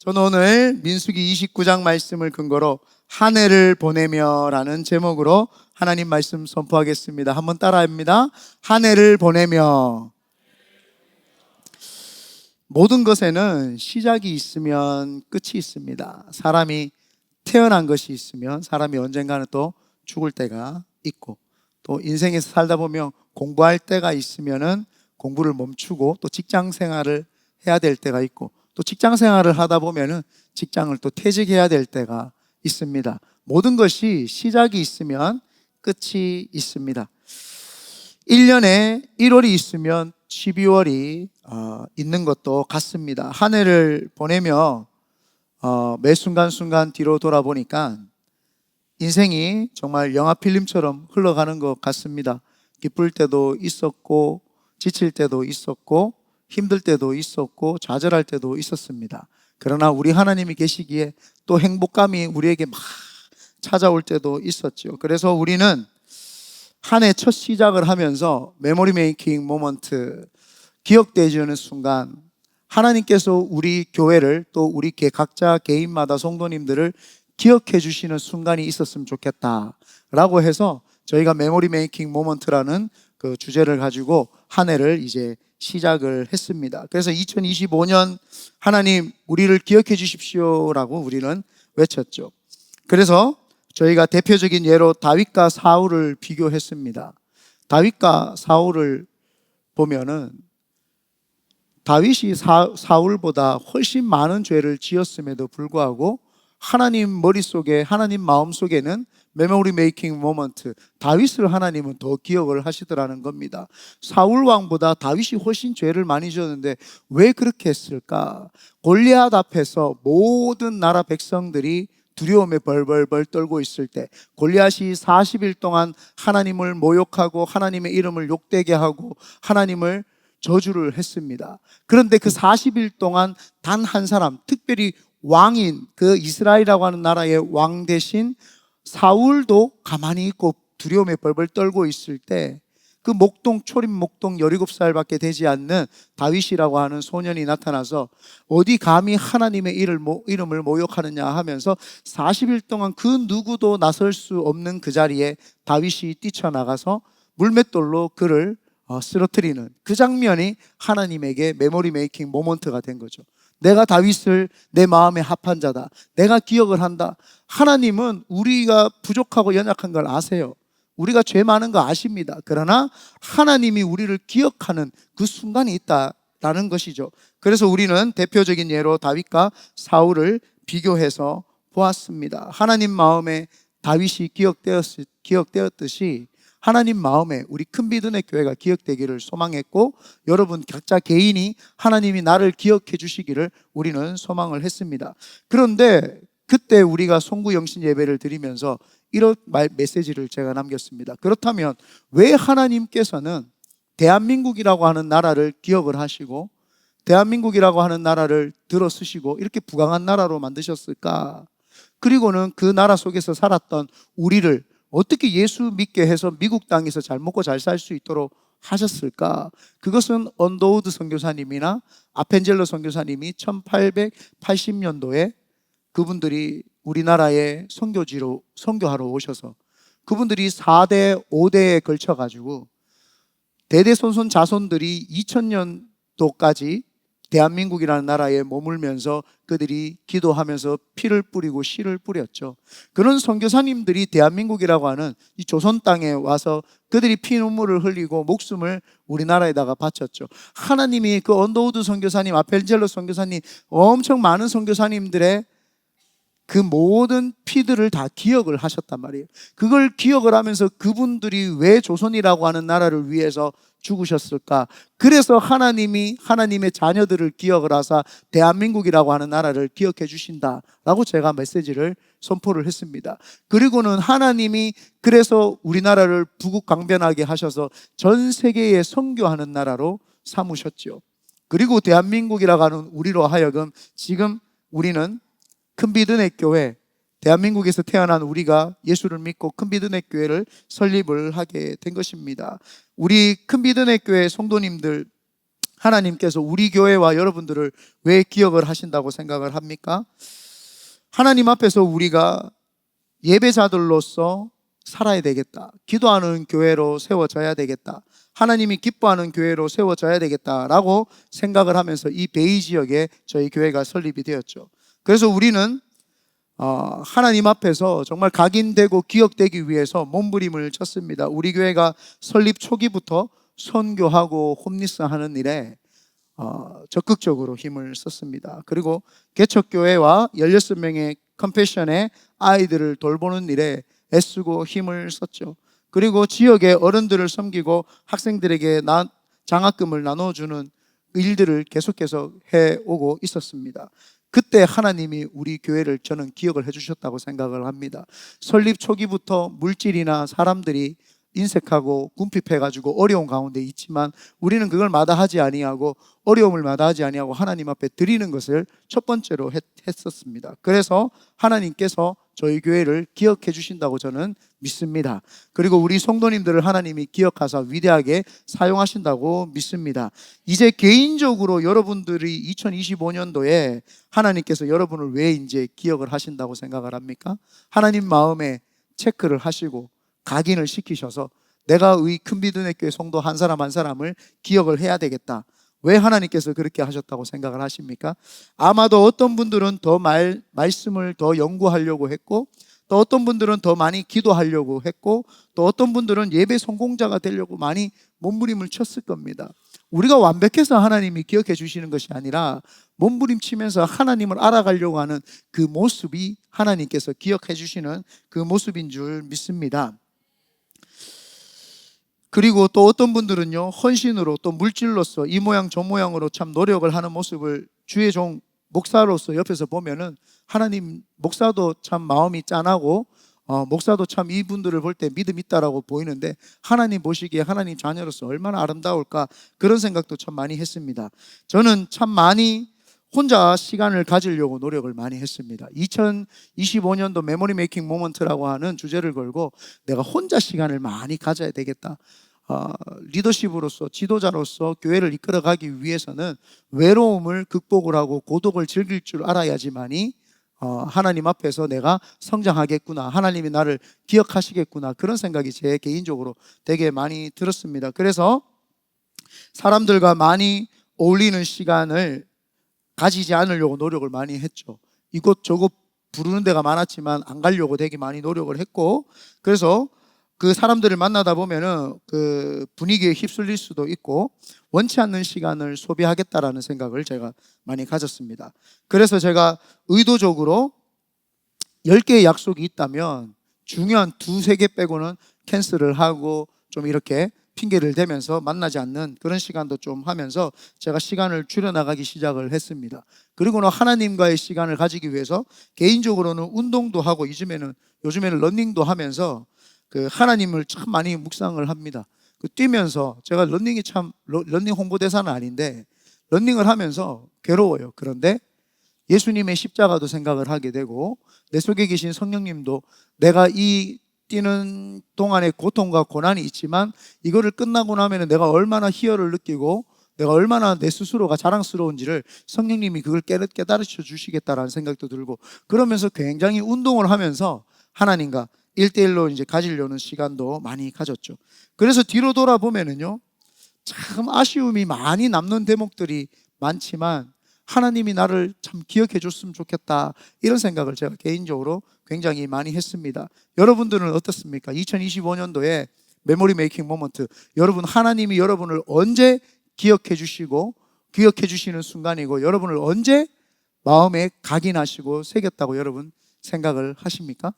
저는 오늘 민수기 29장 말씀을 근거로 한 해를 보내며 라는 제목으로 하나님 말씀 선포하겠습니다. 한번 따라합니다. 한 해를 보내며. 모든 것에는 시작이 있으면 끝이 있습니다. 사람이 태어난 것이 있으면 사람이 언젠가는 또 죽을 때가 있고, 또 인생에서 살다 보면 공부할 때가 있으면은 공부를 멈추고 또 직장 생활을 해야 될 때가 있고, 또 직장 생활을 하다 보면은 직장을 또 퇴직해야 될 때가 있습니다. 모든 것이 시작이 있으면 끝이 있습니다. 1년에 1월이 있으면 12월이 있는 것도 같습니다. 한 해를 보내며 매 순간순간 뒤로 돌아보니까 인생이 정말 영화 필름처럼 흘러가는 것 같습니다. 기쁠 때도 있었고, 지칠 때도 있었고, 힘들 때도 있었고, 좌절할 때도 있었습니다. 그러나 우리 하나님이 계시기에 또 행복감이 우리에게 막 찾아올 때도 있었죠. 그래서 우리는 한 해 첫 시작을 하면서 메모리 메이킹 모먼트, 기억되어지는 순간, 하나님께서 우리 교회를 또 우리 각자 개인마다 성도님들을 기억해 주시는 순간이 있었으면 좋겠다라고 해서 저희가 메모리 메이킹 모먼트라는 그 주제를 가지고 한 해를 이제 시작을 했습니다. 그래서 2025년 하나님 우리를 기억해 주십시오라고 우리는 외쳤죠. 그래서 저희가 대표적인 예로 다윗과 사울을 비교했습니다. 다윗과 사울을 보면은 다윗이 사울보다 훨씬 많은 죄를 지었음에도 불구하고 하나님 머릿속에, 하나님 마음속에는 메모리 메이킹 모먼트, 다윗을 하나님은 더 기억을 하시더라는 겁니다. 사울 왕보다 다윗이 훨씬 죄를 많이 지었는데 왜 그렇게 했을까? 골리앗 앞에서 모든 나라 백성들이 두려움에 벌벌벌 떨고 있을 때, 골리앗이 40일 동안 하나님을 모욕하고 하나님의 이름을 욕되게 하고 하나님을 저주를 했습니다. 그런데 그 40일 동안 단 한 사람, 특별히 왕인 그 이스라엘이라고 하는 나라의 왕 대신 사울도 가만히 있고 두려움에 벌벌 떨고 있을 때, 그 목동, 초림 목동 17살밖에 되지 않는 다윗이라고 하는 소년이 나타나서 어디 감히 하나님의 이름을 모욕하느냐 하면서 40일 동안 그 누구도 나설 수 없는 그 자리에 다윗이 뛰쳐나가서 물맷돌로 그를 쓰러뜨리는 그 장면이 하나님에게 메모리 메이킹 모먼트가 된 거죠. 내가 다윗을 내 마음에 합한 자다, 내가 기억을 한다. 하나님은 우리가 부족하고 연약한 걸 아세요. 우리가 죄 많은 거 아십니다. 그러나 하나님이 우리를 기억하는 그 순간이 있다라는 것이죠. 그래서 우리는 대표적인 예로 다윗과 사울을 비교해서 보았습니다. 하나님 마음에 다윗이 기억되었듯이 하나님 마음에 우리 큰비드네 교회가 기억되기를 소망했고, 여러분 각자 개인이 하나님이 나를 기억해 주시기를 우리는 소망을 했습니다. 그런데 그때 우리가 송구영신 예배를 드리면서 이런 메시지를 제가 남겼습니다. 그렇다면 왜 하나님께서는 대한민국이라고 하는 나라를 기억을 하시고 대한민국이라고 하는 나라를 들어 쓰시고 이렇게 부강한 나라로 만드셨을까? 그리고는 그 나라 속에서 살았던 우리를 어떻게 예수 믿게 해서 미국 땅에서 잘 먹고 잘 살 수 있도록 하셨을까? 그것은 언더우드 선교사님이나 아펜젤러 선교사님이 1880년도에 그분들이 우리나라의 선교지로 선교하러 오셔서 그분들이 4대, 5대에 걸쳐가지고 대대손손 자손들이 2000년도까지 대한민국이라는 나라에 머물면서 그들이 기도하면서 피를 뿌리고 씨를 뿌렸죠. 그런 선교사님들이 대한민국이라고 하는 이 조선 땅에 와서 그들이 피눈물을 흘리고 목숨을 우리나라에다가 바쳤죠. 하나님이 그 언더우드 선교사님, 아펠젤러 선교사님, 엄청 많은 선교사님들의 그 모든 피들을 다 기억을 하셨단 말이에요. 그걸 기억을 하면서 그분들이 왜 조선이라고 하는 나라를 위해서 죽으셨을까? 그래서 하나님이 하나님의 자녀들을 기억을 하사 대한민국이라고 하는 나라를 기억해 주신다라고 제가 메시지를 선포를 했습니다. 그리고는 하나님이 그래서 우리나라를 부국강변하게 하셔서 전 세계에 선교하는 나라로 삼으셨죠. 그리고 대한민국이라고 하는 우리로 하여금 지금 우리는 큰비드네 교회, 대한민국에서 태어난 우리가 예수를 믿고 큰비드네 교회를 설립을 하게 된 것입니다. 우리 큰비드네 교회 성도님들 하나님께서 우리 교회와 여러분들을 왜 기억을 하신다고 생각을 합니까? 하나님 앞에서 우리가 예배자들로서 살아야 되겠다. 기도하는 교회로 세워져야 되겠다. 하나님이 기뻐하는 교회로 세워져야 되겠다라고 생각을 하면서 이 베이 지역에 저희 교회가 설립이 되었죠. 그래서 우리는 하나님 앞에서 정말 각인되고 기억되기 위해서 몸부림을 쳤습니다. 우리 교회가 설립 초기부터 선교하고 홈리스 하는 일에 적극적으로 힘을 썼습니다. 그리고 개척교회와 16명의 컴패션의 아이들을 돌보는 일에 애쓰고 힘을 썼죠. 그리고 지역의 어른들을 섬기고 학생들에게 장학금을 나눠주는 일들을 계속해서 해오고 있었습니다. 그때 하나님이 우리 교회를 저는 기억을 해주셨다고 생각을 합니다. 설립 초기부터 물질이나 사람들이 인색하고 궁핍해가지고 어려운 가운데 있지만 우리는 그걸 마다하지 아니하고 어려움을 마다하지 아니하고 하나님 앞에 드리는 것을 첫 번째로 했었습니다. 그래서 하나님께서 저희 교회를 기억해 주신다고 저는 믿습니다. 그리고 우리 성도님들을 하나님이 기억하사 위대하게 사용하신다고 믿습니다. 이제 개인적으로 여러분들이 2025년도에 하나님께서 여러분을 왜 이제 기억을 하신다고 생각을 합니까? 하나님 마음에 체크를 하시고 각인을 시키셔서 내가 의 큰비드네 교회 성도 한 사람 한 사람을 기억을 해야 되겠다. 왜 하나님께서 그렇게 하셨다고 생각을 하십니까? 아마도 어떤 분들은 더 말씀을 더 연구하려고 했고, 또 어떤 분들은 더 많이 기도하려고 했고, 또 어떤 분들은 예배 성공자가 되려고 많이 몸부림을 쳤을 겁니다. 우리가 완벽해서 하나님이 기억해 주시는 것이 아니라 몸부림치면서 하나님을 알아가려고 하는 그 모습이 하나님께서 기억해 주시는 그 모습인 줄 믿습니다. 그리고 또 어떤 분들은요, 헌신으로 또 물질로서 이 모양 저 모양으로 참 노력을 하는 모습을 주의 종 목사로서 옆에서 보면은 하나님, 목사도 참 마음이 짠하고 목사도 참 이분들을 볼 때 믿음 있다라고 보이는데 하나님 보시기에 하나님 자녀로서 얼마나 아름다울까, 그런 생각도 참 많이 했습니다. 저는 참 많이 혼자 시간을 가지려고 노력을 많이 했습니다. 2025년도 메모리 메이킹 모먼트라고 하는 주제를 걸고 내가 혼자 시간을 많이 가져야 되겠다. 리더십으로서, 지도자로서 교회를 이끌어가기 위해서는 외로움을 극복을 하고 고독을 즐길 줄 알아야지만이 하나님 앞에서 내가 성장하겠구나, 하나님이 나를 기억하시겠구나, 그런 생각이 제 개인적으로 되게 많이 들었습니다. 그래서 사람들과 많이 어울리는 시간을 가지지 않으려고 노력을 많이 했죠. 이곳 저곳 부르는 데가 많았지만 안 가려고 되게 많이 노력을 했고, 그래서 그 사람들을 만나다 보면은 그 분위기에 휩쓸릴 수도 있고 원치 않는 시간을 소비하겠다라는 생각을 제가 많이 가졌습니다. 그래서 제가 의도적으로 10개의 약속이 있다면 중요한 2-3개 빼고는 캔슬을 하고 좀 이렇게 핑계를 대면서 만나지 않는 그런 시간도 좀 하면서 제가 시간을 줄여나가기 시작을 했습니다. 그리고는 하나님과의 시간을 가지기 위해서 개인적으로는 운동도 하고 요즘에는 러닝도 하면서 그 하나님을 참 많이 묵상을 합니다. 그 뛰면서 제가 러닝이 참 러닝 홍보대사는 아닌데 러닝을 하면서 괴로워요. 그런데 예수님의 십자가도 생각을 하게 되고 내 속에 계신 성령님도 내가 이 뛰는 동안에 고통과 고난이 있지만 이거를 끝나고 나면 내가 얼마나 희열을 느끼고 내가 얼마나 내 스스로가 자랑스러운지를 성령님이 그걸 깨달으셔 주시겠다라는 생각도 들고, 그러면서 굉장히 운동을 하면서 하나님과 1대1로 이제 가지려는 시간도 많이 가졌죠. 그래서 뒤로 돌아보면은요, 참 아쉬움이 많이 남는 대목들이 많지만 하나님이 나를 참 기억해 줬으면 좋겠다, 이런 생각을 제가 개인적으로 굉장히 많이 했습니다. 여러분들은 어떻습니까? 2025년도에 메모리 메이킹 모먼트, 여러분 하나님이 여러분을 언제 기억해 주시고 기억해 주시는 순간이고 여러분을 언제 마음에 각인하시고 새겼다고 여러분 생각을 하십니까?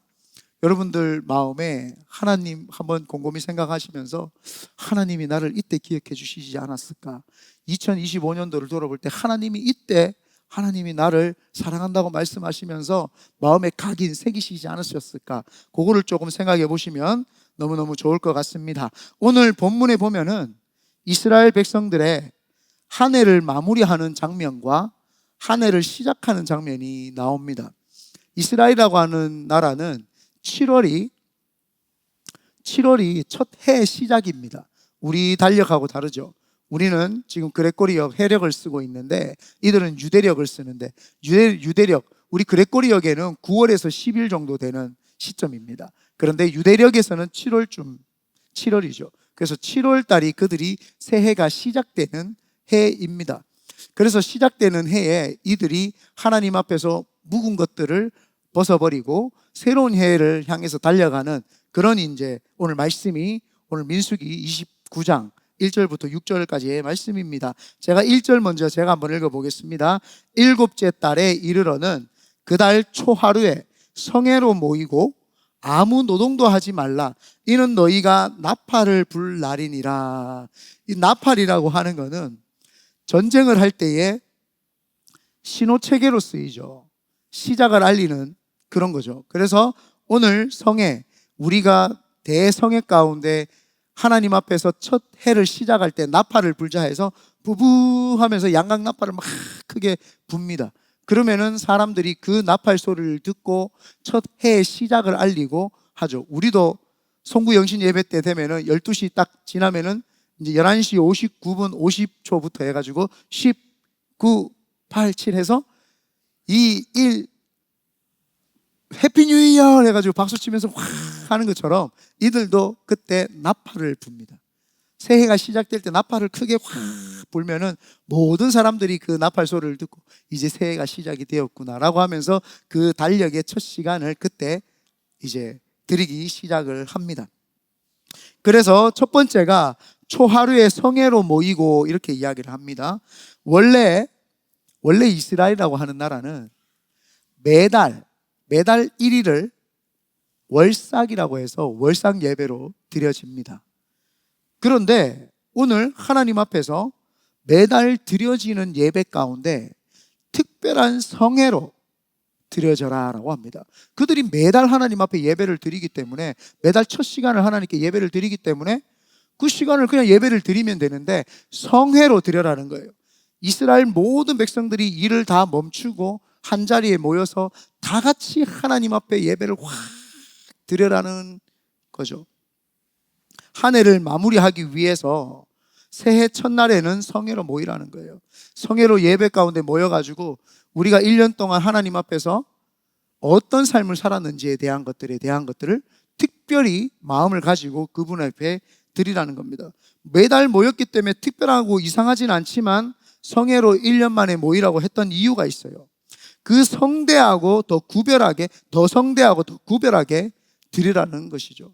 여러분들 마음에 하나님 한번 곰곰이 생각하시면서 하나님이 나를 이때 기억해 주시지 않았을까? 2025년도를 돌아볼 때 하나님이 이때 하나님이 나를 사랑한다고 말씀하시면서 마음에 각인 새기시지 않으셨을까? 그거를 조금 생각해 보시면 너무너무 좋을 것 같습니다. 오늘 본문에 보면은 이스라엘 백성들의 한 해를 마무리하는 장면과 한 해를 시작하는 장면이 나옵니다. 이스라엘이라고 하는 나라는 7월이 첫 해의 시작입니다. 우리 달력하고 다르죠. 우리는 지금 그레고리역 해력을 쓰고 있는데 이들은 유대력을 쓰는데 유대력, 우리 그레고리역에는 9월에서 10일 정도 되는 시점입니다. 그런데 유대력에서는 7월이죠. 그래서 7월 달이 그들이 새해가 시작되는 해입니다. 그래서 시작되는 해에 이들이 하나님 앞에서 묵은 것들을 벗어버리고 새로운 해를 향해서 달려가는 그런 이제 오늘 말씀이 오늘 민수기 29장 1절부터 6절까지의 말씀입니다. 제가 1절 먼저 제가 한번 읽어보겠습니다. 일곱째 달에 이르러는 그 달 초하루에 성회로 모이고 아무 노동도 하지 말라. 이는 너희가 나팔을 불 날이니라. 이 나팔이라고 하는 것은 전쟁을 할 때에 신호체계로 쓰이죠. 시작을 알리는 그런 거죠. 그래서 오늘 성회, 우리가 대성회 가운데 하나님 앞에서 첫 해를 시작할 때 나팔을 불자 해서 부부 하면서 양각 나팔을 막 크게 붑니다. 그러면은 사람들이 그 나팔 소리를 듣고 첫 해의 시작을 알리고 하죠. 우리도 송구 영신 예배 때 되면은 12시 딱 지나면은 이제 11시 59분 50초부터 해가지고 10, 9, 8, 7 해서 2, 1 해피 뉴 이어 해가지고 박수 치면서 확 하는 것처럼 이들도 그때 나팔을 붑니다. 새해가 시작될 때 나팔을 크게 확 불면은 모든 사람들이 그 나팔 소리를 듣고 이제 새해가 시작이 되었구나라고 하면서 그 달력의 첫 시간을 그때 이제 드리기 시작을 합니다. 그래서 첫 번째가 초하루에 성회로 모이고 이렇게 이야기를 합니다. 원래 이스라엘이라고 하는 나라는 매달 1일을 월삭이라고 해서 월삭 예배로 드려집니다. 그런데 오늘 하나님 앞에서 매달 드려지는 예배 가운데 특별한 성회로 드려져라라고 합니다. 그들이 매달 하나님 앞에 예배를 드리기 때문에 매달 첫 시간을 하나님께 예배를 드리기 때문에 그 시간을 그냥 예배를 드리면 되는데 성회로 드려라는 거예요. 이스라엘 모든 백성들이 일을 다 멈추고 한 자리에 모여서 다 같이 하나님 앞에 예배를 확 드려라는 거죠. 한 해를 마무리하기 위해서 새해 첫날에는 성회로 모이라는 거예요. 성회로 예배 가운데 모여가지고 우리가 1년 동안 하나님 앞에서 어떤 삶을 살았는지에 대한 것들을 특별히 마음을 가지고 그분 앞에 드리라는 겁니다. 매달 모였기 때문에 특별하고 이상하진 않지만 성회로 1년 만에 모이라고 했던 이유가 있어요. 그 성대하고 더 구별하게, 더 성대하고 더 구별하게 드리라는 것이죠.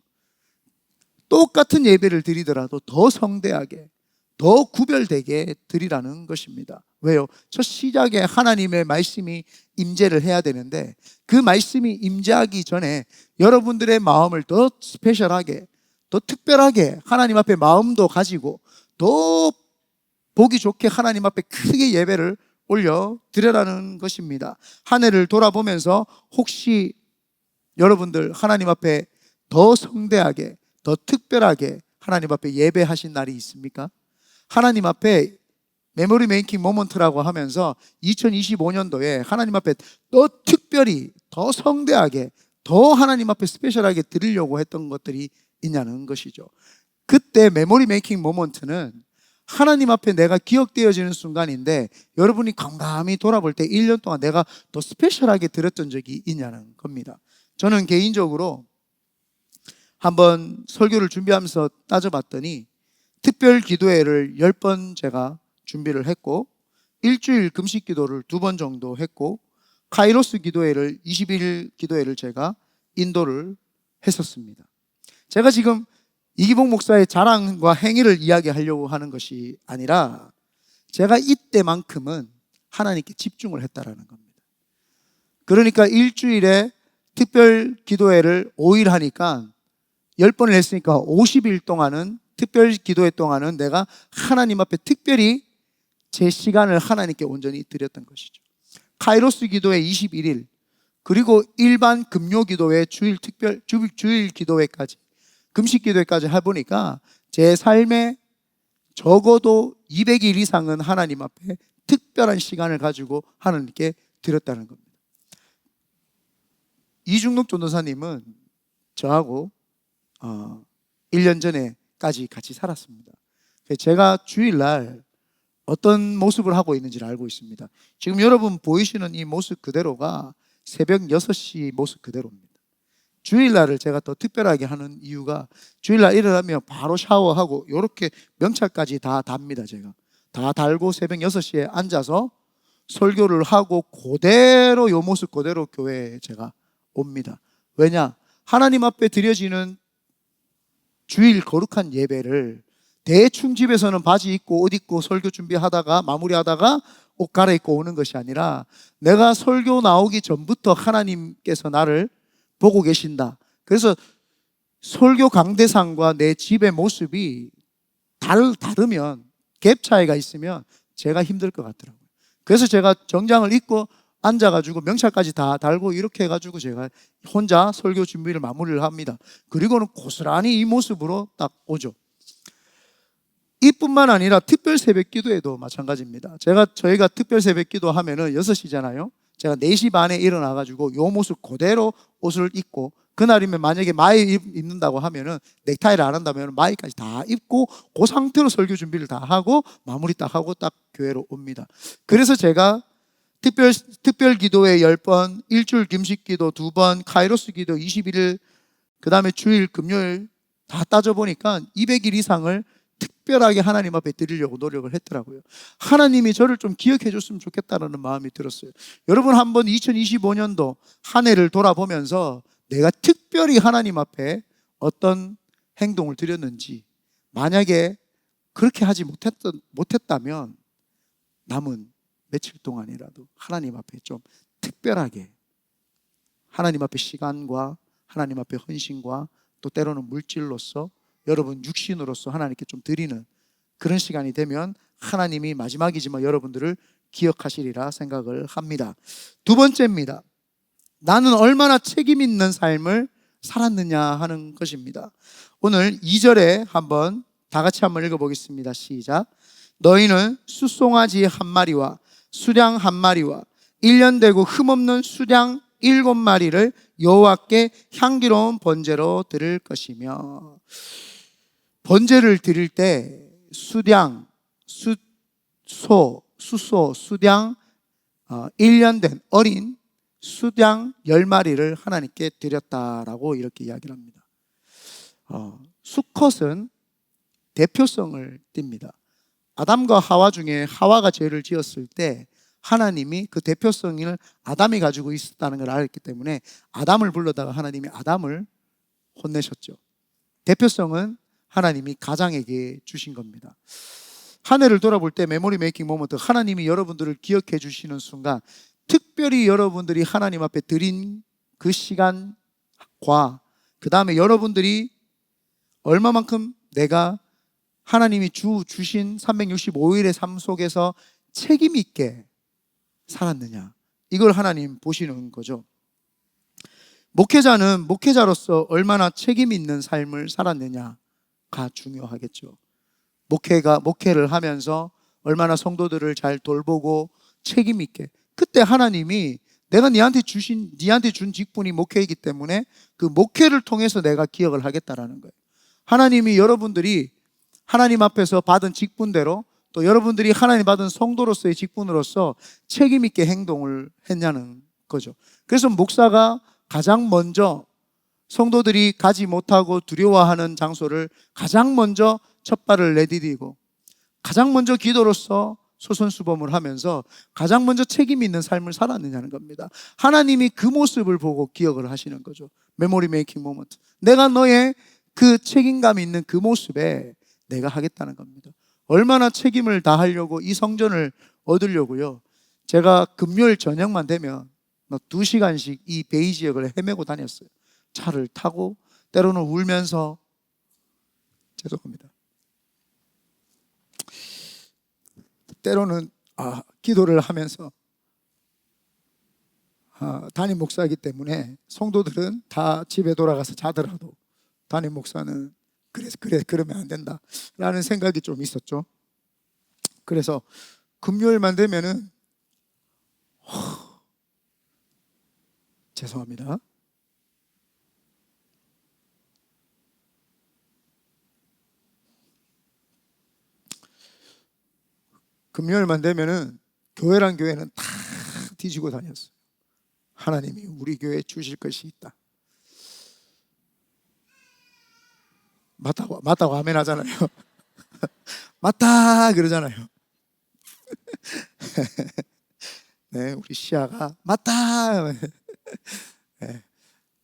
똑같은 예배를 드리더라도 더 성대하게, 더 구별되게 드리라는 것입니다. 왜요? 첫 시작에 하나님의 말씀이 임재를 해야 되는데 그 말씀이 임재하기 전에 여러분들의 마음을 더 스페셜하게, 더 특별하게 하나님 앞에 마음도 가지고 더 보기 좋게 하나님 앞에 크게 예배를 올려 드려라는 것입니다. 한 해를 돌아보면서 혹시 여러분들 하나님 앞에 더 성대하게, 더 특별하게 하나님 앞에 예배하신 날이 있습니까? 하나님 앞에 메모리 메이킹 모먼트라고 하면서 2025년도에 하나님 앞에 더 특별히, 더 성대하게, 더 하나님 앞에 스페셜하게 드리려고 했던 것들이 있냐는 것이죠. 그때 메모리 메이킹 모먼트는 하나님 앞에 내가 기억되어지는 순간인데 여러분이 감감히 돌아볼 때 1년 동안 내가 더 스페셜하게 드렸던 적이 있냐는 겁니다. 저는 개인적으로 한번 설교를 준비하면서 따져봤더니 특별 기도회를 10번 제가 준비를 했고 일주일 금식 기도를 2번 정도 했고 카이로스 기도회를 20일 기도회를 제가 인도를 했었습니다. 제가 지금 이기복 목사의 자랑과 행위를 이야기하려고 하는 것이 아니라 제가 이때만큼은 하나님께 집중을 했다라는 겁니다. 그러니까 일주일에 특별 기도회를 5일 하니까 10번을 했으니까 50일 동안은 특별 기도회 동안은 내가 하나님 앞에 특별히 제 시간을 하나님께 온전히 드렸던 것이죠. 카이로스 기도회 21일 그리고 일반 금요 기도회 주일 기도회까지 금식 기도회까지 해보니까 제 삶에 적어도 200일 이상은 하나님 앞에 특별한 시간을 가지고 하나님께 드렸다는 겁니다. 이중록 전도사님은 저하고 1년 전에까지 같이 살았습니다. 제가 주일날 어떤 모습을 하고 있는지를 알고 있습니다. 지금 여러분 보이시는 이 모습 그대로가 새벽 6시 모습 그대로입니다. 주일날을 제가 더 특별하게 하는 이유가 주일날 일어나면 바로 샤워하고 이렇게 명찰까지 다 답니다. 제가 다 달고 새벽 6시에 앉아서 설교를 하고 그대로 요 모습 그대로 교회에 제가 옵니다. 왜냐? 하나님 앞에 드려지는 주일 거룩한 예배를 대충 집에서는 바지 입고 옷 입고 설교 준비하다가 마무리하다가 옷 갈아입고 오는 것이 아니라 내가 설교 나오기 전부터 하나님께서 나를 보고 계신다. 그래서 설교 강대상과 내 집의 모습이 다르면 갭 차이가 있으면 제가 힘들 것 같더라고요. 그래서 제가 정장을 입고 앉아가지고 명찰까지 다 달고 이렇게 해가지고 제가 혼자 설교 준비를 마무리를 합니다. 그리고는 고스란히 이 모습으로 딱 오죠. 이뿐만 아니라 특별 새벽 기도에도 마찬가지입니다. 저희가 특별 새벽 기도 하면은 6시잖아요. 제가 4시 반에 일어나가지고 요 모습 그대로 옷을 입고, 그날이면 만약에 마이 입는다고 하면은 넥타이를 안 한다면 마이까지 다 입고 그 상태로 설교 준비를 다 하고 마무리 딱 하고 딱 교회로 옵니다. 그래서 제가 특별 기도회 10번, 일주일 금식 기도 2번, 카이로스 기도 21일, 그 다음에 주일 금요일 다 따져보니까 200일 이상을 특별하게 하나님 앞에 드리려고 노력을 했더라고요. 하나님이 저를 좀 기억해 줬으면 좋겠다는 마음이 들었어요. 여러분 한번 2025년도 한 해를 돌아보면서 내가 특별히 하나님 앞에 어떤 행동을 드렸는지, 만약에 그렇게 하지 못했다면 남은 며칠 동안이라도 하나님 앞에 좀 특별하게 하나님 앞에 시간과 하나님 앞에 헌신과 또 때로는 물질로서 여러분 육신으로서 하나님께 좀 드리는 그런 시간이 되면 하나님이 마지막이지만 여러분들을 기억하시리라 생각을 합니다. 두 번째입니다. 나는 얼마나 책임 있는 삶을 살았느냐 하는 것입니다. 오늘 2절에 다 같이 한번 읽어보겠습니다. 시작. 너희는 숫송아지 한 마리와 수량 한 마리와 1년 되고 흠없는 수량 7마리를 여호와께 향기로운 번제로 드릴 것이며, 번제를 드릴 때 수량, 수소, 수량 1년 된 어린 수량 10마리를 하나님께 드렸다라고 이렇게 이야기를 합니다. 수컷은 대표성을 띱니다. 아담과 하와 중에 하와가 죄를 지었을 때 하나님이 그 대표성을 아담이 가지고 있었다는 걸 알았기 때문에 아담을 불러다가 하나님이 아담을 혼내셨죠. 대표성은 하나님이 가장에게 주신 겁니다. 한 해를 돌아볼 때 메모리 메이킹 모먼트, 하나님이 여러분들을 기억해 주시는 순간 특별히 여러분들이 하나님 앞에 드린 그 시간과 그 다음에 여러분들이 얼마만큼 내가 하나님이 주신 365일의 삶 속에서 책임 있게 살았느냐, 이걸 하나님 보시는 거죠. 목회자는 목회자로서 얼마나 책임 있는 삶을 살았느냐가 중요하겠죠. 목회를 하면서 얼마나 성도들을 잘 돌보고 책임 있게, 그때 하나님이 내가 니한테 준 직분이 목회이기 때문에 그 목회를 통해서 내가 기억을 하겠다라는 거예요. 하나님이 여러분들이 하나님 앞에서 받은 직분대로 또 여러분들이 하나님 받은 성도로서의 직분으로서 책임 있게 행동을 했냐는 거죠. 그래서 목사가 가장 먼저 성도들이 가지 못하고 두려워하는 장소를 가장 먼저 첫 발을 내디디고 가장 먼저 기도로서 소선수범을 하면서 가장 먼저 책임 있는 삶을 살았느냐는 겁니다. 하나님이 그 모습을 보고 기억을 하시는 거죠. 메모리 메이킹 모먼트. 내가 너의 그 책임감 있는 그 모습에 내가 하겠다는 겁니다. 얼마나 책임을 다하려고 이 성전을 얻으려고요. 제가 금요일 저녁만 되면 2시간씩 이 베이 지역을 헤매고 다녔어요. 차를 타고 때로는 울면서, 죄송합니다, 때로는 기도를 하면서, 담임 목사이기 때문에 성도들은 다 집에 돌아가서 자더라도 담임 목사는 그러면 안 된다 라는 생각이 좀 있었죠. 그래서 금요일만 되면은 죄송합니다. 금요일만 되면은 교회란 교회는 다 뒤지고 다녔어요. 하나님이 우리 교회에 주실 것이 있다. 맞다고 아멘 하잖아요. 맞다 그러잖아요. 네, 우리 시아가 맞다. 네.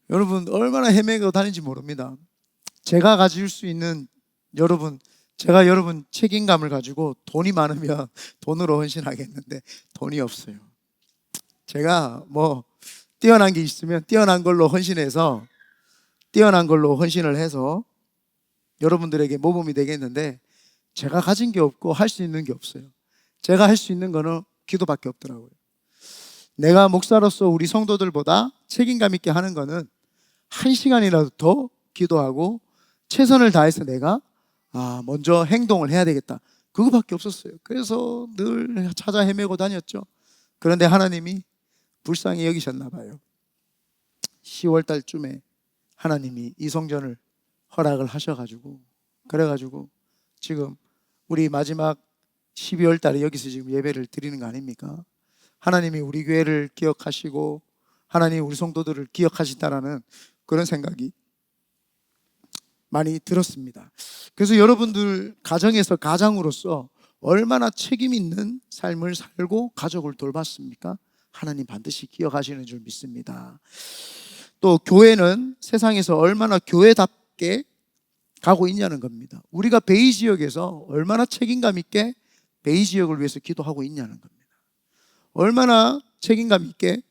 여러분 얼마나 헤매고 다니는지 모릅니다. 제가 가질 수 있는 제가 여러분 책임감을 가지고 돈이 많으면 돈으로 헌신하겠는데 돈이 없어요. 제가 뭐 뛰어난 게 있으면 뛰어난 걸로 헌신을 해서 여러분들에게 모범이 되겠는데 제가 가진 게 없고 할 수 있는 게 없어요. 제가 할 수 있는 거는 기도밖에 없더라고요. 내가 목사로서 우리 성도들보다 책임감 있게 하는 거는 1시간이라도 더 기도하고 최선을 다해서 내가 먼저 행동을 해야 되겠다. 그거밖에 없었어요. 그래서 늘 찾아 헤매고 다녔죠. 그런데 하나님이 불쌍히 여기셨나 봐요. 10월 달쯤에 하나님이 이 성전을 허락을 하셔가지고 그래가지고 지금 우리 마지막 12월 달에 여기서 지금 예배를 드리는 거 아닙니까? 하나님이 우리 교회를 기억하시고 하나님이 우리 성도들을 기억하신다라는 그런 생각이 많이 들었습니다. 그래서 여러분들 가정에서 가장으로서 얼마나 책임 있는 삶을 살고 가족을 돌봤습니까? 하나님 반드시 기억하시는 줄 믿습니다. 또 교회는 세상에서 얼마나 교회답게 가고 있냐는 겁니다. 우리가 베이 지역에서 얼마나 책임감 있게 베이 지역을 위해서 기도하고 있냐는 겁니다. 얼마나 책임감 있게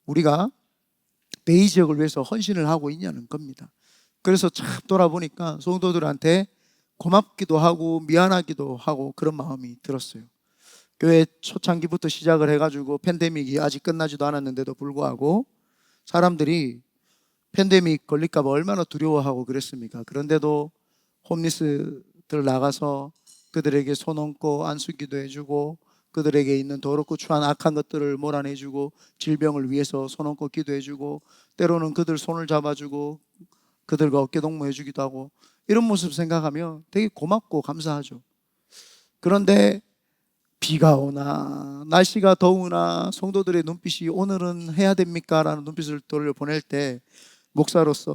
우리가 베이 지역을 위해서 헌신을 하고 있냐는 겁니다. 그래서 참 돌아보니까 성도들한테 고맙기도 하고 미안하기도 하고 그런 마음이 들었어요. 교회 초창기부터 시작을 해가지고 팬데믹이 아직 끝나지도 않았는데도 불구하고 사람들이 팬데믹 걸릴까 봐 얼마나 두려워하고 그랬습니까? 그런데도 홈리스들 나가서 그들에게 손 얹고 안수기도 해주고 그들에게 있는 더럽고 추한 악한 것들을 몰아내주고 질병을 위해서 손 얹고 기도해주고 때로는 그들 손을 잡아주고 그들과 어깨동무 해주기도 하고 이런 모습 생각하면 되게 고맙고 감사하죠. 그런데 비가 오나 날씨가 더우나 성도들의 눈빛이 오늘은 해야 됩니까? 라는 눈빛을 돌려보낼 때 목사로서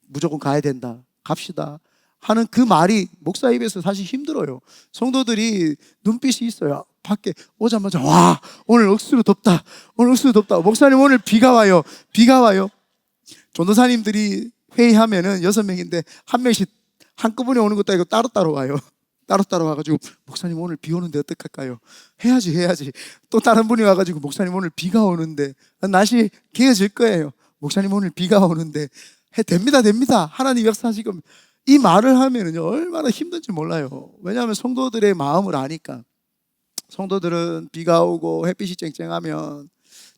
무조건 가야 된다, 갑시다 하는 그 말이 목사 입에서 사실 힘들어요. 성도들이 눈빛이 있어요. 밖에 오자마자 와 오늘 억수로 덥다, 오늘 억수로 덥다, 목사님 오늘 비가 와요, 비가 와요. 전도사님들이 회의하면은 6명인데 한 명씩 한꺼번에 오는 것도 아니고 따로따로 와요. 따로따로 와가지고 목사님 오늘 비 오는데 어떡할까요? 해야지. 또 다른 분이 와가지고 목사님 오늘 비가 오는데 날씨 개어질 거예요. 목사님 오늘 비가 오는데 됩니다. 하나님 역사하시고 이 말을 하면은요 얼마나 힘든지 몰라요. 왜냐하면 성도들의 마음을 아니까. 성도들은 비가 오고 햇빛이 쨍쨍하면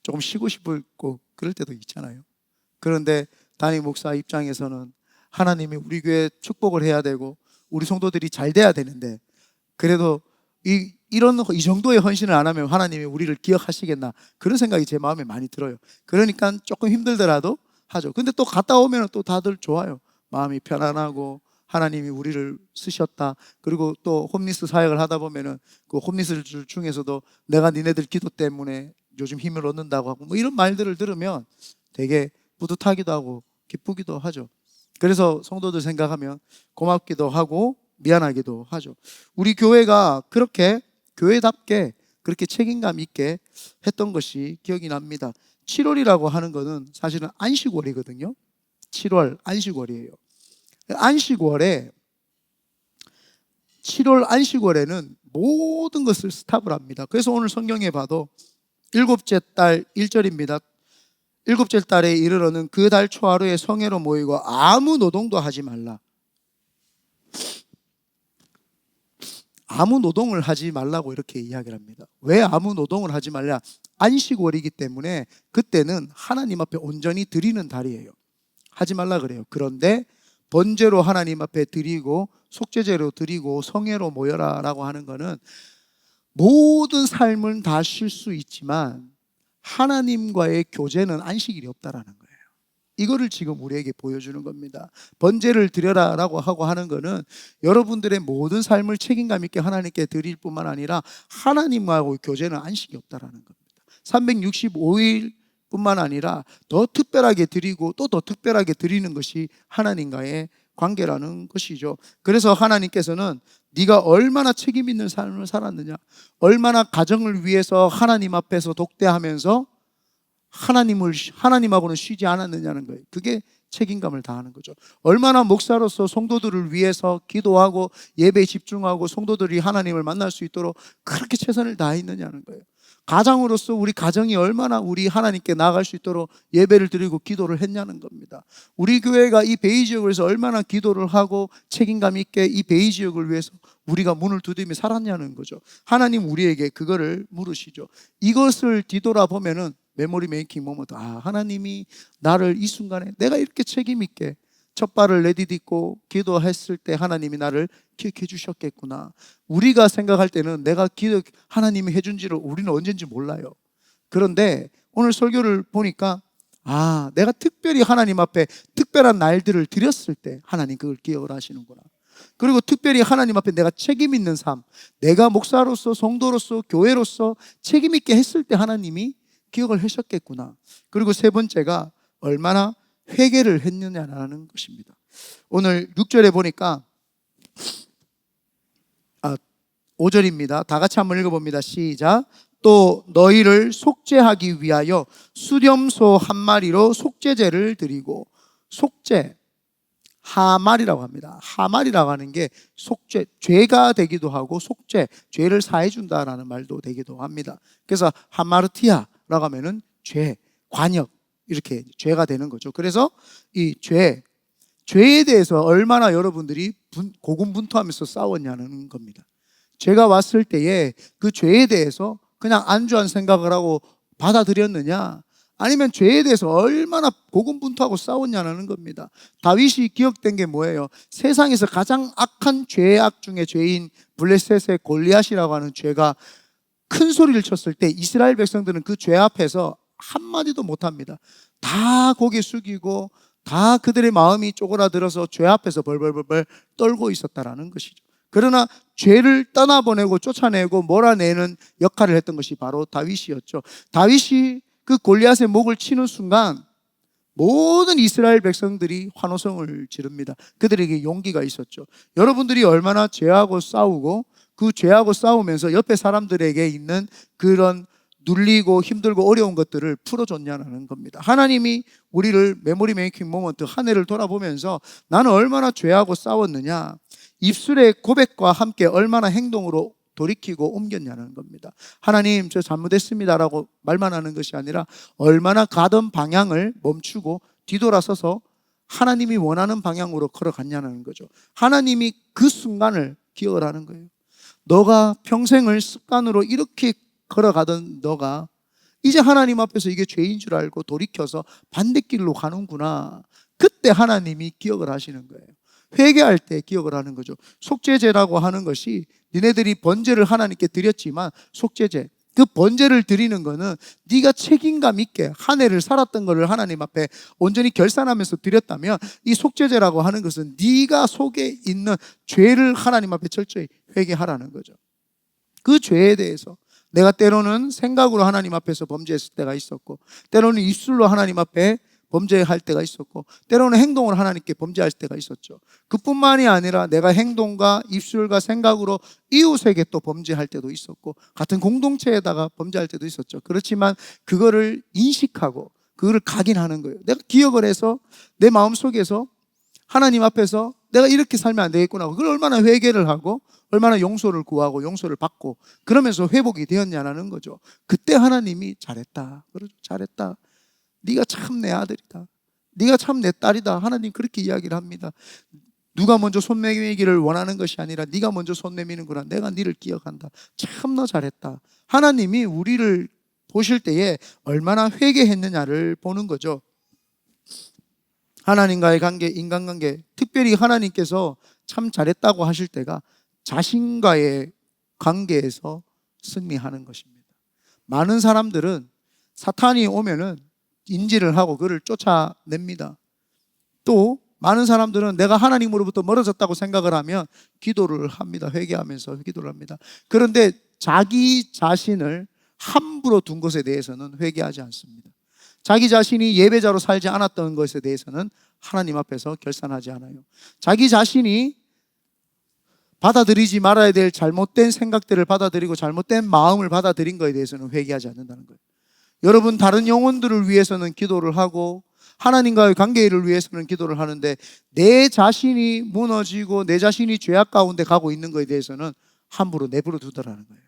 조금 쉬고 싶고 그럴 때도 있잖아요. 그런데 담임 목사 입장에서는 하나님이 우리 교회 축복을 해야 되고 우리 성도들이 잘 돼야 되는데 그래도 이 정도의 헌신을 안 하면 하나님이 우리를 기억하시겠나 그런 생각이 제 마음에 많이 들어요. 그러니까 조금 힘들더라도 하죠. 근데 또 갔다 오면 또 다들 좋아요. 마음이 편안하고 하나님이 우리를 쓰셨다. 그리고 또 홈리스 사역을 하다 보면은 그 홈리스들 중에서도 내가 니네들 기도 때문에 요즘 힘을 얻는다고 하고 뭐 이런 말들을 들으면 되게 뿌듯하기도 하고 기쁘기도 하죠. 그래서 성도들 생각하면 고맙기도 하고 미안하기도 하죠. 우리 교회가 그렇게 교회답게 그렇게 책임감 있게 했던 것이 기억이 납니다. 7월이라고 하는 것은 사실은 안식월이거든요. 7월 안식월이에요. 7월 안식월에는 모든 것을 스탑을 합니다. 그래서 오늘 성경에 봐도 일곱째 달 1절입니다. 일곱째 달에 이르러는 그 달 초하루에 성회로 모이고 아무 노동도 하지 말라. 아무 노동을 하지 말라고 이렇게 이야기를 합니다. 왜 아무 노동을 하지 말냐? 안식월이기 때문에 그때는 하나님 앞에 온전히 드리는 달이에요. 하지 말라 그래요. 그런데 번제로 하나님 앞에 드리고 속죄제로 드리고 성회로 모여라 라고 하는 거는 모든 삶은 다 쉴 수 있지만 하나님과의 교제는 안식일이 없다라는 거예요. 이거를 지금 우리에게 보여주는 겁니다. 번제를 드려라라고 하고 하는 거는 여러분들의 모든 삶을 책임감 있게 하나님께 드릴 뿐만 아니라 하나님하고 교제는 안식이 없다라는 겁니다. 365일 뿐만 아니라 더 특별하게 드리고 또 더 특별하게 드리는 것이 하나님과의 관계라는 것이죠. 그래서 하나님께서는 네가 얼마나 책임 있는 삶을 살았느냐, 얼마나 가정을 위해서 하나님 앞에서 독대하면서 하나님하고는 쉬지 않았느냐는 거예요. 그게 책임감을 다하는 거죠. 얼마나 목사로서 성도들을 위해서 기도하고 예배에 집중하고 성도들이 하나님을 만날 수 있도록 그렇게 최선을 다했느냐는 거예요. 가장으로서 우리 가정이 얼마나 우리 하나님께 나아갈 수 있도록 예배를 드리고 기도를 했냐는 겁니다. 우리 교회가 이 베이 지역을 위해서 얼마나 기도를 하고 책임감 있게 이 베이 지역을 위해서 우리가 문을 두드리며 살았냐는 거죠. 하나님 우리에게 그거를 물으시죠. 이것을 뒤돌아보면은 메모리 메이킹 모먼트, 하나님이 나를 이 순간에 내가 이렇게 책임 있게 첫 발을 내디딛고 기도했을 때 하나님이 나를 기억해 주셨겠구나. 우리가 생각할 때는 내가 하나님이 해준지를 우리는 언젠지 몰라요. 그런데 오늘 설교를 보니까 내가 특별히 하나님 앞에 특별한 날들을 드렸을 때 하나님 그걸 기억을 하시는구나. 그리고 특별히 하나님 앞에 내가 책임 있는 삶, 내가 목사로서 성도로서 교회로서 책임 있게 했을 때 하나님이 기억을 하셨겠구나. 그리고 세 번째가 얼마나 회개를 했느냐라는 것입니다. 오늘 6절에 보니까 5절입니다. 다 같이 한번 읽어봅니다. 시작. 또 너희를 속죄하기 위하여 수렴소 한 마리로 속죄제를 드리고, 속죄 하말이라고 합니다. 하말이라고 하는 게 속죄, 죄가 되기도 하고 속죄, 죄를 사해 준다라는 말도 되기도 합니다. 그래서 하마르티아라고 하면은 죄, 관역, 이렇게 죄가 되는 거죠. 그래서 이 죄에 대해서 얼마나 여러분들이 고군분투하면서 싸웠냐는 겁니다. 죄가 왔을 때에 그 죄에 대해서 그냥 안주한 생각을 하고 받아들였느냐, 아니면 죄에 대해서 얼마나 고군분투하고 싸웠냐는 겁니다. 다윗이 기억된 게 뭐예요? 세상에서 가장 악한 죄악 중에 죄인 블레셋의 골리앗이라고 하는 죄가 큰 소리를 쳤을 때 이스라엘 백성들은 그 죄 앞에서 한마디도 못합니다. 다 고개 숙이고 다 그들의 마음이 쪼그라들어서 죄 앞에서 벌벌벌 떨고 있었다라는 것이죠. 그러나 죄를 떠나보내고 쫓아내고 몰아내는 역할을 했던 것이 바로 다윗이었죠. 다윗이 그 골리앗의 목을 치는 순간 모든 이스라엘 백성들이 환호성을 지릅니다. 그들에게 용기가 있었죠. 여러분들이 얼마나 죄하고 싸우고 그 죄하고 싸우면서 옆에 사람들에게 있는 그런 눌리고 힘들고 어려운 것들을 풀어줬냐는 겁니다. 하나님이 우리를 메모리 메이킹 모먼트 한 해를 돌아보면서 나는 얼마나 죄하고 싸웠느냐, 입술의 고백과 함께 얼마나 행동으로 돌이키고 옮겼냐는 겁니다. 하나님 저 잘못했습니다라고 말만 하는 것이 아니라 얼마나 가던 방향을 멈추고 뒤돌아서서 하나님이 원하는 방향으로 걸어갔냐는 거죠. 하나님이 그 순간을 기억을 하는 거예요. 너가 평생을 습관으로 이렇게 걸어가던 너가 이제 하나님 앞에서 이게 죄인 줄 알고 돌이켜서 반대길로 가는구나. 그때 하나님이 기억을 하시는 거예요. 회개할 때 기억을 하는 거죠. 속죄제라고 하는 것이 니네들이 번제를 하나님께 드렸지만 속죄제, 그 번제를 드리는 거는 네가 책임감 있게 한 해를 살았던 것을 하나님 앞에 온전히 결산하면서 드렸다면, 이 속죄제라고 하는 것은 네가 속에 있는 죄를 하나님 앞에 철저히 회개하라는 거죠. 그 죄에 대해서 내가 때로는 생각으로 하나님 앞에서 범죄했을 때가 있었고, 때로는 입술로 하나님 앞에 범죄할 때가 있었고, 때로는 행동으로 하나님께 범죄할 때가 있었죠. 그뿐만이 아니라 내가 행동과 입술과 생각으로 이웃에게 또 범죄할 때도 있었고, 같은 공동체에다가 범죄할 때도 있었죠. 그렇지만 그거를 인식하고 그거를 각인하는 거예요. 내가 기억을 해서 내 마음속에서 하나님 앞에서 내가 이렇게 살면 안 되겠구나, 그걸 얼마나 회개를 하고 얼마나 용서를 구하고 용서를 받고 그러면서 회복이 되었냐는 거죠. 그때 하나님이 잘했다, 그렇죠, 잘했다, 네가 참 내 아들이다, 네가 참 내 딸이다, 하나님 그렇게 이야기를 합니다. 누가 먼저 손 내미기를 원하는 것이 아니라 네가 먼저 손 내미는구나, 내가 네를 기억한다, 참 너 잘했다. 하나님이 우리를 보실 때에 얼마나 회개했느냐를 보는 거죠. 하나님과의 관계, 인간관계, 특별히 하나님께서 참 잘했다고 하실 때가 자신과의 관계에서 승리하는 것입니다. 많은 사람들은 사탄이 오면은 인지를 하고 그를 쫓아냅니다. 또 많은 사람들은 내가 하나님으로부터 멀어졌다고 생각을 하면 기도를 합니다. 회개하면서 기도를 합니다. 그런데 자기 자신을 함부로 둔 것에 대해서는 회개하지 않습니다. 자기 자신이 예배자로 살지 않았던 것에 대해서는 하나님 앞에서 결산하지 않아요. 자기 자신이 받아들이지 말아야 될 잘못된 생각들을 받아들이고 잘못된 마음을 받아들인 것에 대해서는 회개하지 않는다는 거예요. 여러분, 다른 영혼들을 위해서는 기도를 하고 하나님과의 관계를 위해서는 기도를 하는데 내 자신이 무너지고 내 자신이 죄악 가운데 가고 있는 것에 대해서는 함부로 내버려 두더라는 거예요.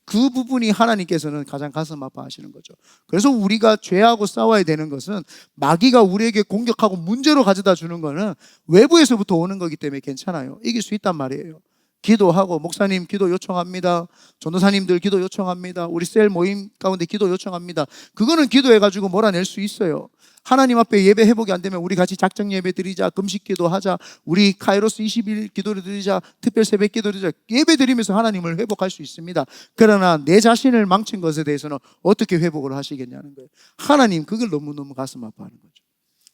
그 부분이 하나님께서는 가장 가슴 아파하시는 거죠. 그래서 우리가 죄하고 싸워야 되는 것은 마귀가 우리에게 공격하고 문제로 가져다 주는 거는 외부에서부터 오는 거기 때문에 괜찮아요. 이길 수 있단 말이에요. 기도하고 목사님 기도 요청합니다. 전도사님들 기도 요청합니다. 우리 셀 모임 가운데 기도 요청합니다. 그거는 기도해가지고 몰아낼 수 있어요. 하나님 앞에 예배 회복이 안 되면 우리 같이 작정 예배 드리자, 금식 기도하자, 우리 카이로스 20일 기도를 드리자, 특별 새벽 기도 드리자, 예배 드리면서 하나님을 회복할 수 있습니다. 그러나 내 자신을 망친 것에 대해서는 어떻게 회복을 하시겠냐는 거예요. 하나님 그걸 너무너무 가슴 아파하는 거죠.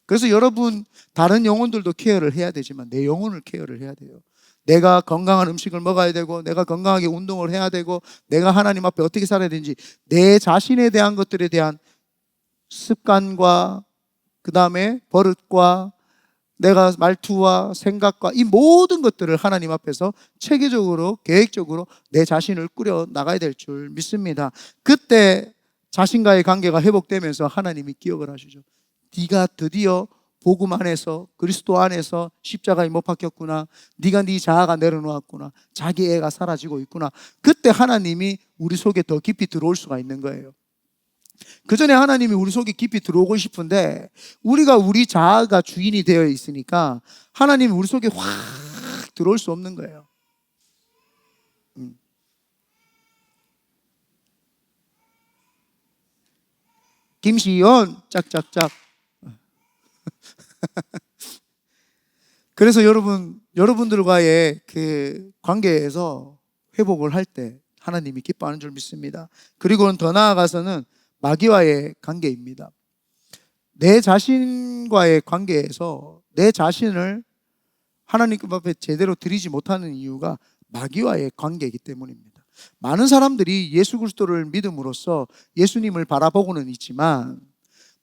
그래서 여러분, 다른 영혼들도 케어를 해야 되지만 내 영혼을 케어를 해야 돼요. 내가 건강한 음식을 먹어야 되고 내가 건강하게 운동을 해야 되고 내가 하나님 앞에 어떻게 살아야 되는지 내 자신에 대한 것들에 대한 습관과 그 다음에 버릇과 내가 말투와 생각과 이 모든 것들을 하나님 앞에서 체계적으로 계획적으로 내 자신을 꾸려 나가야 될 줄 믿습니다. 그때 자신과의 관계가 회복되면서 하나님이 기억을 하시죠. 네가 드디어 복음 안에서 그리스도 안에서 십자가에 못 박혔구나. 네가 네 자아가 내려놓았구나. 자기 애가 사라지고 있구나. 그때 하나님이 우리 속에 더 깊이 들어올 수가 있는 거예요. 그 전에 하나님이 우리 속에 깊이 들어오고 싶은데 우리가 우리 자아가 주인이 되어 있으니까 하나님이 우리 속에 확 들어올 수 없는 거예요. 김시연 짝짝짝. 그래서 여러분들과의 그 관계에서 회복을 할 때 하나님이 기뻐하는 줄 믿습니다. 그리고는 더 나아가서는 마귀와의 관계입니다. 내 자신과의 관계에서 내 자신을 하나님 앞에 제대로 드리지 못하는 이유가 마귀와의 관계이기 때문입니다. 많은 사람들이 예수 그리스도를 믿음으로써 예수님을 바라보고는 있지만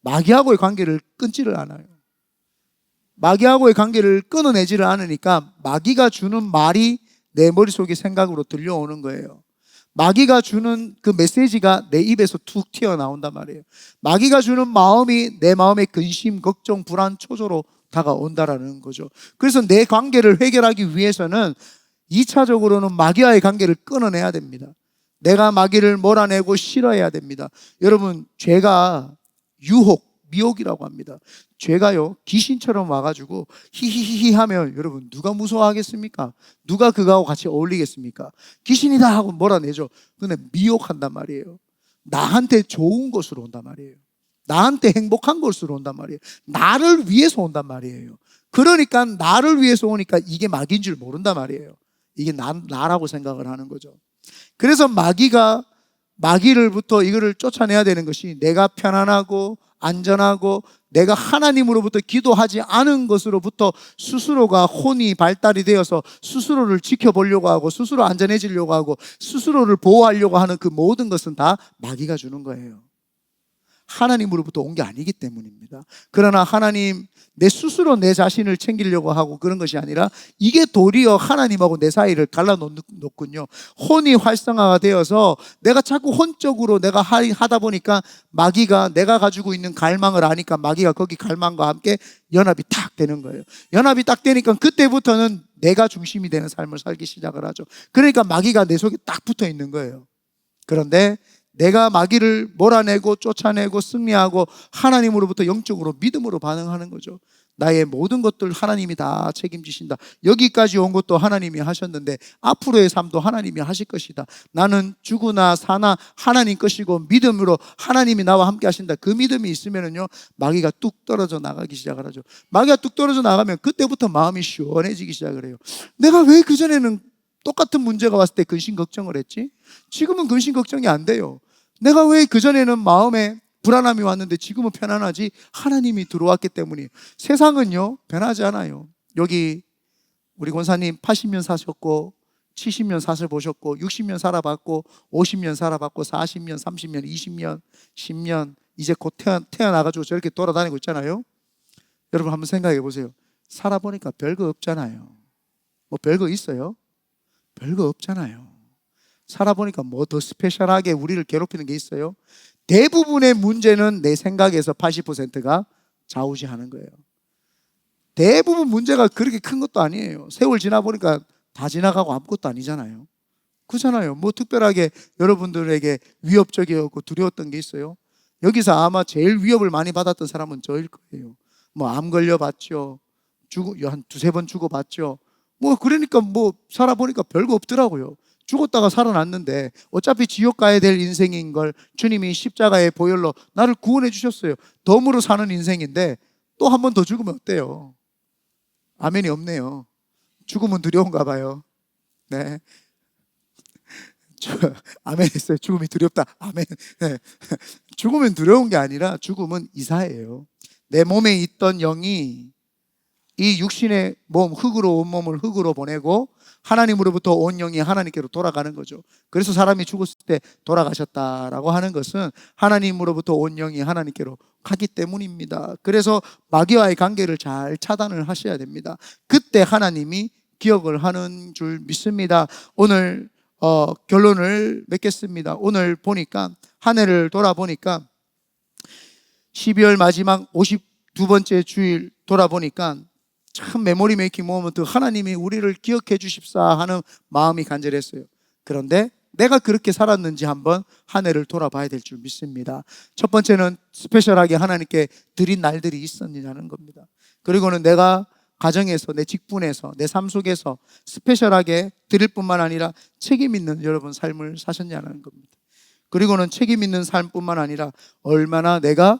마귀하고의 관계를 끊지를 않아요. 마귀하고의 관계를 끊어내지를 않으니까 마귀가 주는 말이 내 머릿속에 생각으로 들려오는 거예요. 마귀가 주는 그 메시지가 내 입에서 툭 튀어나온단 말이에요. 마귀가 주는 마음이 내 마음의 근심, 걱정, 불안, 초조로 다가온다라는 거죠. 그래서 내 관계를 해결하기 위해서는 2차적으로는 마귀와의 관계를 끊어내야 됩니다. 내가 마귀를 몰아내고 싫어해야 됩니다. 여러분, 죄가 미혹이라고 합니다. 죄가요, 귀신처럼 와가지고 히히히히 하면 여러분 누가 무서워하겠습니까? 누가 그거하고 같이 어울리겠습니까? 귀신이다 하고 몰아내죠. 근데 미혹한단 말이에요. 나한테 좋은 것으로 온단 말이에요. 나한테 행복한 것으로 온단 말이에요. 나를 위해서 온단 말이에요. 그러니까 나를 위해서 오니까 이게 마귀인 줄 모른단 말이에요. 이게 나라고 생각을 하는 거죠. 그래서 마귀를부터 이거를 쫓아내야 되는 것이 내가 편안하고 안전하고 내가 하나님으로부터 기도하지 않은 것으로부터 스스로가 혼이 발달이 되어서 스스로를 지켜보려고 하고 스스로 안전해지려고 하고 스스로를 보호하려고 하는 그 모든 것은 다 마귀가 주는 거예요. 하나님으로부터 온 게 아니기 때문입니다. 그러나 하나님, 내 스스로 내 자신을 챙기려고 하고 그런 것이 아니라 이게 도리어 하나님하고 내 사이를 갈라놓군요. 혼이 활성화가 되어서 내가 자꾸 혼적으로 내가 하다 보니까 마귀가 내가 가지고 있는 갈망을 아니까 마귀가 거기 갈망과 함께 연합이 탁 되는 거예요. 연합이 딱 되니까 그때부터는 내가 중심이 되는 삶을 살기 시작을 하죠. 그러니까 마귀가 내 속에 딱 붙어 있는 거예요. 그런데 내가 마귀를 몰아내고 쫓아내고 승리하고 하나님으로부터 영적으로 믿음으로 반응하는 거죠. 나의 모든 것들 하나님이 다 책임지신다. 여기까지 온 것도 하나님이 하셨는데 앞으로의 삶도 하나님이 하실 것이다. 나는 죽으나 사나 하나님 것이고 믿음으로 하나님이 나와 함께 하신다. 그 믿음이 있으면요 마귀가 뚝 떨어져 나가기 시작을 하죠. 마귀가 뚝 떨어져 나가면 그때부터 마음이 시원해지기 시작을 해요. 내가 왜 그전에는 똑같은 문제가 왔을 때 근심 걱정을 했지? 지금은 근심 걱정이 안 돼요. 내가 왜 그전에는 마음에 불안함이 왔는데 지금은 편안하지? 하나님이 들어왔기 때문이에요. 세상은요 변하지 않아요. 여기 우리 권사님 80년 사셨고 70년 사슬 보셨고 60년 살아봤고 50년 살아봤고 40년, 30년, 20년, 10년 이제 곧 태어나가지고 저렇게 돌아다니고 있잖아요. 여러분 한번 생각해 보세요. 살아보니까 별거 없잖아요. 뭐 별거 있어요? 별거 없잖아요. 살아보니까 뭐 더 스페셜하게 우리를 괴롭히는 게 있어요? 대부분의 문제는 내 생각에서 80%가 좌우지하는 거예요. 대부분 문제가 그렇게 큰 것도 아니에요. 세월 지나보니까 다 지나가고 아무것도 아니잖아요. 그렇잖아요. 뭐 특별하게 여러분들에게 위협적이었고 두려웠던 게 있어요? 여기서 아마 제일 위협을 많이 받았던 사람은 저일 거예요. 뭐 암 걸려봤죠. 한 두세 번 죽어봤죠. 뭐 그러니까 뭐 살아보니까 별거 없더라고요. 죽었다가 살아났는데 어차피 지옥 가야 될 인생인 걸 주님이 십자가의 보혈로 나를 구원해 주셨어요. 덤으로 사는 인생인데 또 한 번 더 죽으면 어때요? 아멘이 없네요. 죽음은 두려운가 봐요. 네. 아멘 했어요. 죽음이 두렵다. 아멘. 네. 죽으면 두려운 게 아니라 죽음은 이사예요. 내 몸에 있던 영이 이 육신의 몸, 흙으로 온 몸을 흙으로 보내고 하나님으로부터 온 영이 하나님께로 돌아가는 거죠. 그래서 사람이 죽었을 때 돌아가셨다라고 하는 것은 하나님으로부터 온 영이 하나님께로 가기 때문입니다. 그래서 마귀와의 관계를 잘 차단을 하셔야 됩니다. 그때 하나님이 기억을 하는 줄 믿습니다. 오늘 결론을 맺겠습니다. 오늘 보니까 한 해를 돌아보니까 12월 마지막 52번째 주일 돌아보니까 참 메모리 메이킹 모먼트, 하나님이 우리를 기억해 주십사 하는 마음이 간절했어요. 그런데 내가 그렇게 살았는지 한번 한 해를 돌아봐야 될 줄 믿습니다. 첫 번째는 스페셜하게 하나님께 드린 날들이 있었느냐는 겁니다. 그리고는 내가 가정에서, 내 직분에서, 내 삶 속에서 스페셜하게 드릴 뿐만 아니라 책임 있는 여러분 삶을 사셨냐는 겁니다. 그리고는 책임 있는 삶뿐만 아니라 얼마나 내가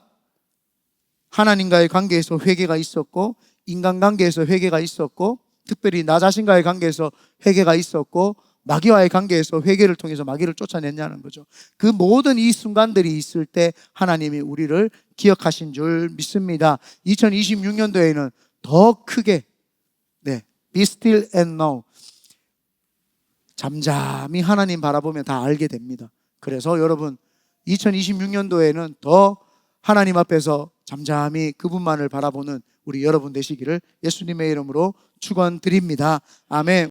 하나님과의 관계에서 회개가 있었고, 인간관계에서 회개가 있었고, 특별히 나 자신과의 관계에서 회개가 있었고, 마귀와의 관계에서 회개를 통해서 마귀를 쫓아냈냐는 거죠. 그 모든 이 순간들이 있을 때 하나님이 우리를 기억하신 줄 믿습니다. 2026년도에는 더 크게 Be still and know, 잠잠히 하나님 바라보면 다 알게 됩니다. 그래서 여러분 2026년도에는 더 하나님 앞에서 잠잠히 그분만을 바라보는 우리 여러분 되시기를 예수님의 이름으로 축원드립니다. 아멘.